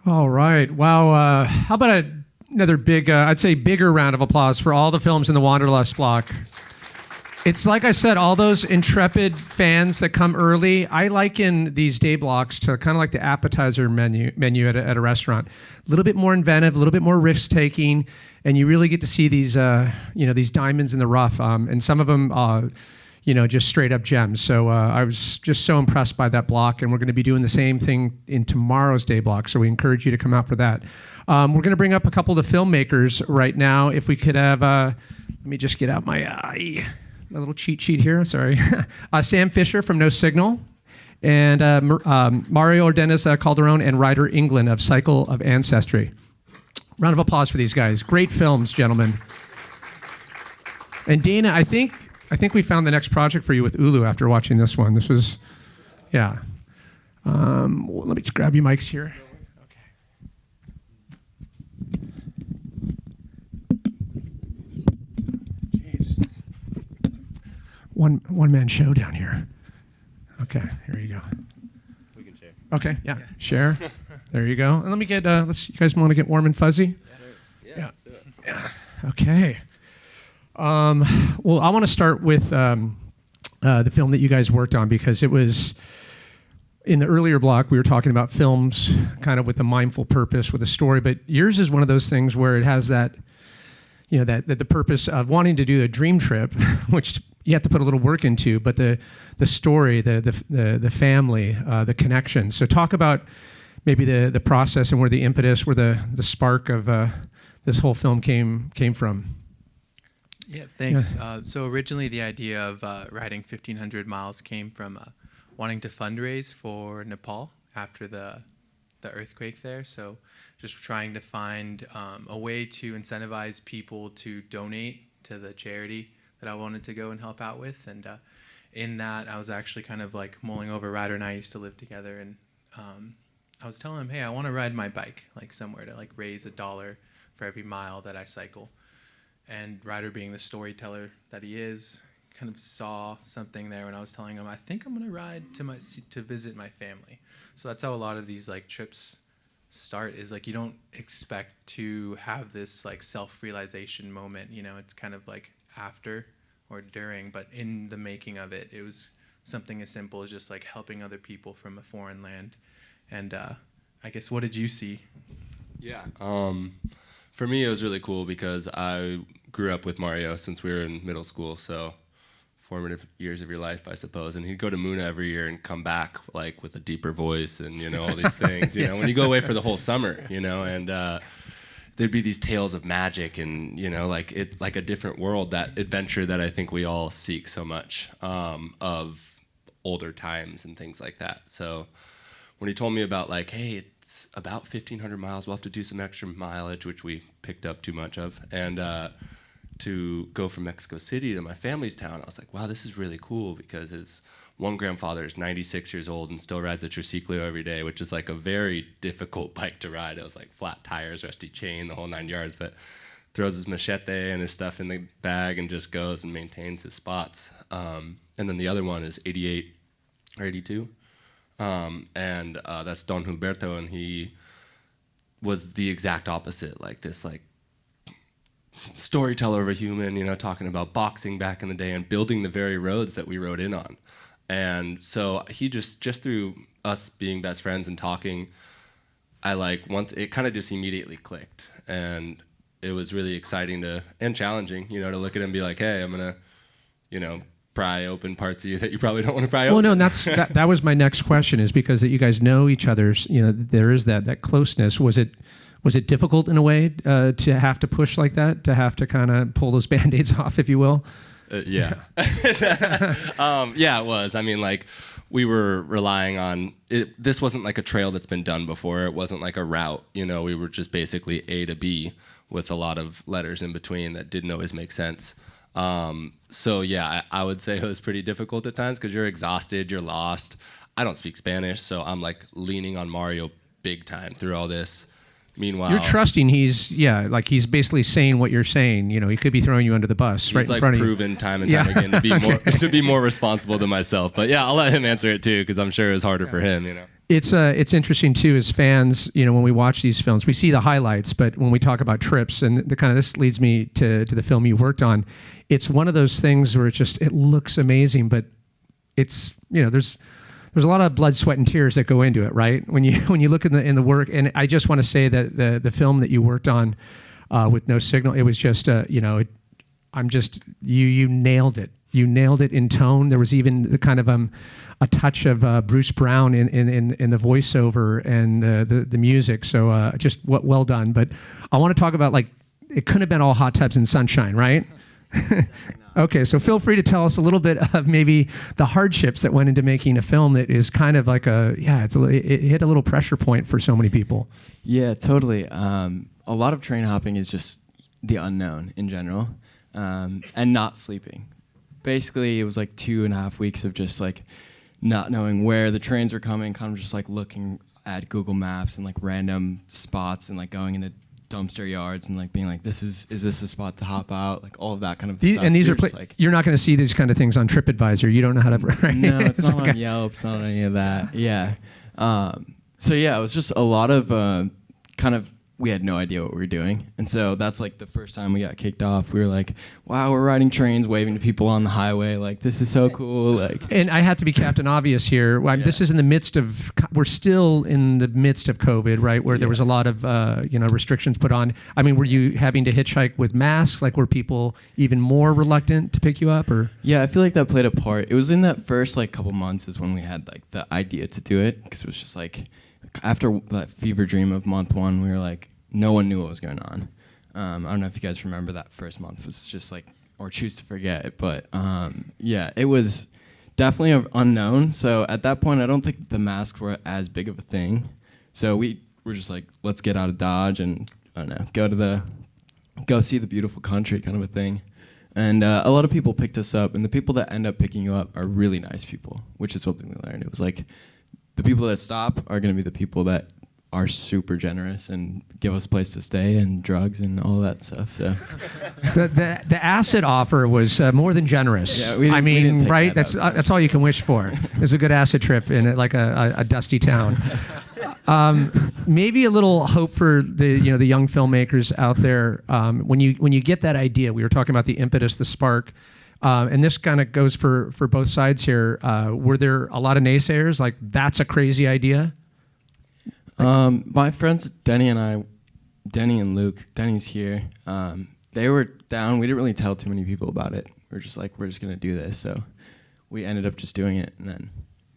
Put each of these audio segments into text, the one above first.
All right. Wow. How about another big, I'd say bigger round of applause for all the films in the Wanderlust block. It's like I said, all those intrepid fans that come early, I liken these day blocks to kind of like the appetizer menu at a restaurant. A little bit more inventive, a little bit more risk-taking, and you really get to see these, these diamonds in the rough, and some of them, just straight up gems. So I was just so impressed by that block, and we're going to be doing the same thing in tomorrow's day block, so we encourage you to come out for that. We're going to bring up a couple of the filmmakers right now. If we could have, let me just get out my little cheat sheet here, sorry. Sam Fisher from No Signal, and Mario Calderone and Ryder England of Cycle of Ancestry. Round of applause for these guys. Great films, gentlemen. And Dana, I think we found the next project for you with Ulu after watching this one. This was, yeah. Let me just grab you mics here. One man show down here. Okay, here you go. We can share. Okay, yeah. Share. There you go. And let me get. You guys want to get warm and fuzzy? Yeah. Let's do it. Yeah. Okay. Well, I want to start with the film that you guys worked on, because it was in the earlier block we were talking about films kind of with a mindful purpose, with a story, but yours is one of those things where it has that, that the purpose of wanting to do a dream trip, which you have to put a little work into, but the story, the family, the connection. So talk about maybe the process and where the impetus, where the spark of this whole film came from. Yeah, thanks. Yeah. So originally the idea of riding 1,500 miles came from wanting to fundraise for Nepal after the earthquake there. So just trying to find a way to incentivize people to donate to the charity that I wanted to go and help out with. And in that, I was actually kind of like mulling over. Ryder and I used to live together, and I was telling him, hey, I want to ride my bike like somewhere to like raise $1 for every mile that I cycle. And Ryder, being the storyteller that he is, kind of saw something there when I was telling him, I think I'm going to ride to visit my family. So that's how a lot of these like trips start, is like you don't expect to have this like self-realization moment. It's kind of like after or during, but in the making of it, it was something as simple as just like helping other people from a foreign land. And I guess, what did you see? Yeah. For me, it was really cool because I grew up with Mario since we were in middle school, so formative years of your life, I suppose. And he'd go to Muna every year and come back like with a deeper voice and, all these things, when you go away for the whole summer, and there'd be these tales of magic and, like a different world, that adventure that I think we all seek so much, of older times and things like that. So when he told me about like, hey, it's about 1,500 miles, we'll have to do some extra mileage, which we picked up too much of, and to go from Mexico City to my family's town, I was like, wow, this is really cool, because his one grandfather is 96 years old and still rides a triciclo every day, which is like a very difficult bike to ride. It was like flat tires, rusty chain, the whole 9 yards, but throws his machete and his stuff in the bag and just goes and maintains his spots. And then the other one is 88 or 82. And that's Don Humberto, and he was the exact opposite, like this like storyteller of a human, talking about boxing back in the day and building the very roads that we rode in on. And so he just through us being best friends and talking, once it kind of just immediately clicked, and it was really exciting and challenging, to look at him and be like, hey, I'm gonna, pry open parts of you that you probably don't want to pry open. Well, no, and that was my next question, is because that you guys know each other's, there is that closeness. Was it difficult in a way to have to push like that, to have to kind of pull those Band-Aids off, if you will? Yeah. Yeah, it was. I mean, like, we were relying on it. This wasn't like a trail that's been done before. It wasn't like a route. We were just basically A to B with a lot of letters in between that didn't always make sense. So yeah, I would say it was pretty difficult at times because you're exhausted, you're lost. I don't speak Spanish, so I'm like leaning on Mario big time through all this. Meanwhile, you're trusting he's basically saying what you're saying. He could be throwing you under the bus right in front of you. He's proven time and time again to be more responsible than myself. But yeah, I'll let him answer it too, because I'm sure it was harder for him. It's interesting too as fans, when we watch these films, we see the highlights, but when we talk about trips, and this leads me to the film you worked on, it's one of those things where it looks amazing, but it's, there's a lot of blood, sweat, and tears that go into it, right? When you look in the work, and I just want to say that the film that you worked on with No Signal, it was just you nailed it. You nailed it in tone. There was even the kind of a touch of Bruce Brown in the voiceover and the music. So just well done. But I want to talk about, like, it couldn't have been all hot tubs and sunshine, right? Okay, so feel free to tell us a little bit of maybe the hardships that went into making a film that is kind of like it hit a little pressure point for so many people. Yeah, totally. A lot of train hopping is just the unknown in general, and not sleeping. Basically, it was like 2.5 weeks of just like not knowing where the trains were coming, kind of just like looking at Google Maps and like random spots and like going into dumpster yards and like being like, is this a spot to hop out? Like all of that kind of stuff. And these so are you're not going to see these kind of things on TripAdvisor. You don't know how to. Right? No, it's not on Yelp. It's not on any of that. Yeah. So yeah, it was just a lot of we had no idea what we were doing. And so that's like the first time we got kicked off. We were like, wow, we're riding trains, waving to people on the highway. Like, this is so cool. Like, and I had to be Captain Obvious here. This is we're still in the midst of COVID, right? Where there was a lot of, restrictions put on. I mean, were you having to hitchhike with masks? Like, were people even more reluctant to pick you up, or? Yeah, I feel like that played a part. It was in that first like couple months is when we had like the idea to do it. Because it was just like, after that fever dream of month 1, we were like, no one knew what was going on. I don't know if you guys remember that first month was just like, or choose to forget. But it was definitely an unknown. So at that point, I don't think the masks were as big of a thing. So we were just like, let's get out of Dodge and, I don't know, go see the beautiful country kind of a thing. And a lot of people picked us up. And the people that end up picking you up are really nice people, which is something we learned. It was like, the people that stop are going to be the people that are super generous and give us a place to stay and drugs and all that stuff. So the acid offer was more than generous. Yeah, we didn't right? That's all you can wish for. Is a good acid trip in like a dusty town. Maybe a little hope for the young filmmakers out there. When you get that idea, we were talking about the impetus, the spark. And this kind of goes for both sides here. Were there a lot of naysayers? Like, that's a crazy idea? My friends Denny and Luke, Denny's here, they were down. We didn't really tell too many people about it. We were just like, we're just going to do this. So we ended up just doing it. And then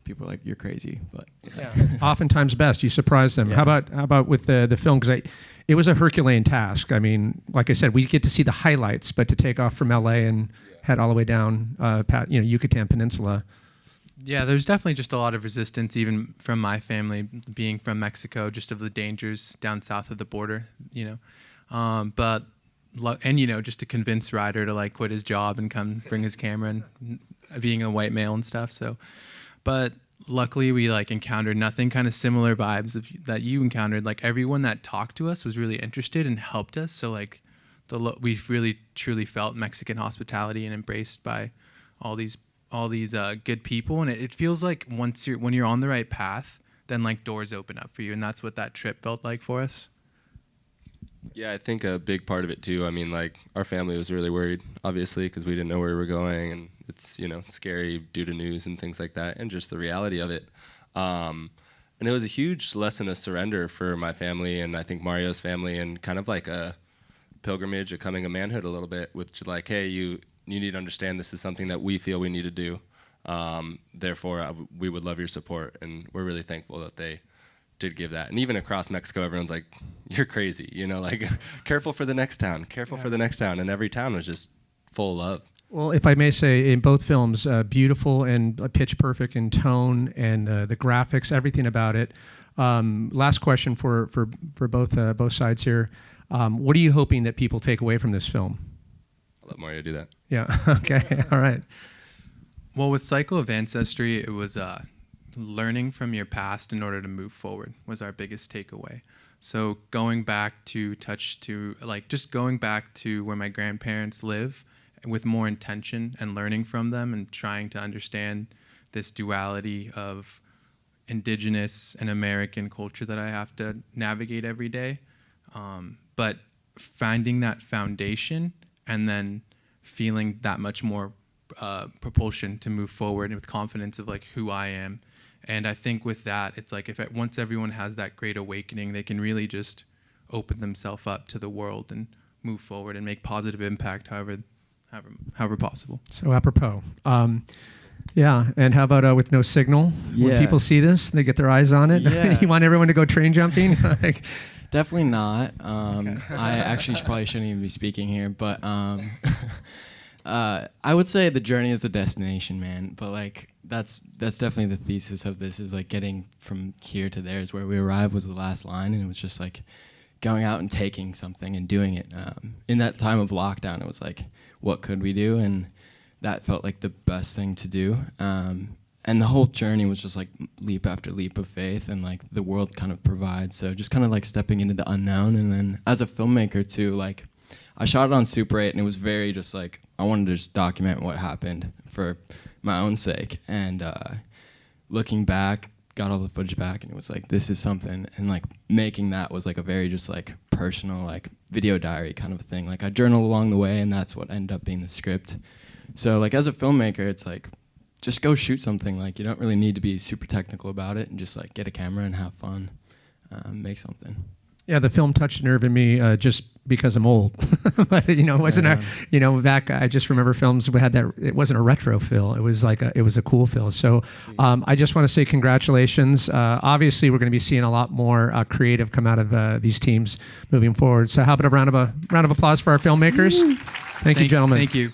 people were like, you're crazy. But yeah. Oftentimes best. You surprise them. Yeah. How about with the film? Because it was a Herculean task. I mean, like I said, we get to see the highlights, but to take off from LA and head all the way down, Yucatan Peninsula. Yeah, there's definitely just a lot of resistance, even from my family, being from Mexico, just of the dangers down south of the border, But just to convince Ryder to like quit his job and come bring his camera and being a white male and stuff. So, but luckily we like encountered nothing kind of similar vibes that you encountered. Like everyone that talked to us was really interested and helped us. So like we really truly felt Mexican hospitality and embraced by all these good people, and it feels like when you're on the right path, then like doors open up for you, and that's what that trip felt like for us. Yeah, I think a big part of it too. I mean, like our family was really worried, obviously, because we didn't know where we were going, and it's scary due to news and things like that, and just the reality of it. And it was a huge lesson of surrender for my family, and I think Mario's family, and kind of like a pilgrimage of coming of manhood a little bit, with like, hey, you need to understand this is something that we feel we need to do. Therefore, we would love your support, and we're really thankful that they did give that. And even across Mexico, everyone's like, you're crazy, like careful for the next town, for the next town. And every town was just full of love. Well, if I may say, in both films, beautiful and pitch perfect in tone and the graphics, everything about it. Last question for both sides here. What are you hoping that people take away from this film? I'll let Mario do that. Yeah. Okay. All right. Well, with Cycle of Ancestry, it was learning from your past in order to move forward was our biggest takeaway. So going back to going back to where my grandparents live with more intention and learning from them and trying to understand this duality of indigenous and American culture that I have to navigate every day. But finding that foundation and then feeling that much more propulsion to move forward and with confidence of like who I am. And I think with that, it's like once everyone has that great awakening, they can really just open themselves up to the world and move forward and make positive impact however possible. So apropos. Yeah, and how about with no signal? When Yeah. people see this, they get their eyes on it. Yeah. You want everyone to go train jumping? Like, Definitely not. I actually probably shouldn't even be speaking here, but I would say the journey is the destination, man. But like that's definitely the thesis of this, is like getting from here to there is where we arrive was the last line, and it was just like going out and taking something and doing it. In that time of lockdown, it was like, what could we do? And that felt like the best thing to do. And the whole journey was just like leap after leap of faith, and like the world kind of provides. So just kind of like stepping into the unknown. And then as a filmmaker too, like I shot it on Super 8, and it was very just like, I wanted to just document what happened for my own sake. And looking back, got all the footage back, and it was like, this is something. And like making that was like a very just like personal, like video diary kind of thing. Like I journal along the way, and that's what ended up being the script. So like as a filmmaker, it's like, just go shoot something. Like you don't really need to be super technical about it, and just like get a camera and have fun, make something. yeah, the film touched a nerve in me just because I'm old. But it wasn't back. I just remember films we had that. It wasn't a retro fill. It was like it was a cool fill. So I just want to say congratulations. Obviously, we're going to be seeing a lot more creative come out of these teams moving forward. So how about a round of applause for our filmmakers? Thank you, gentlemen. Thank you.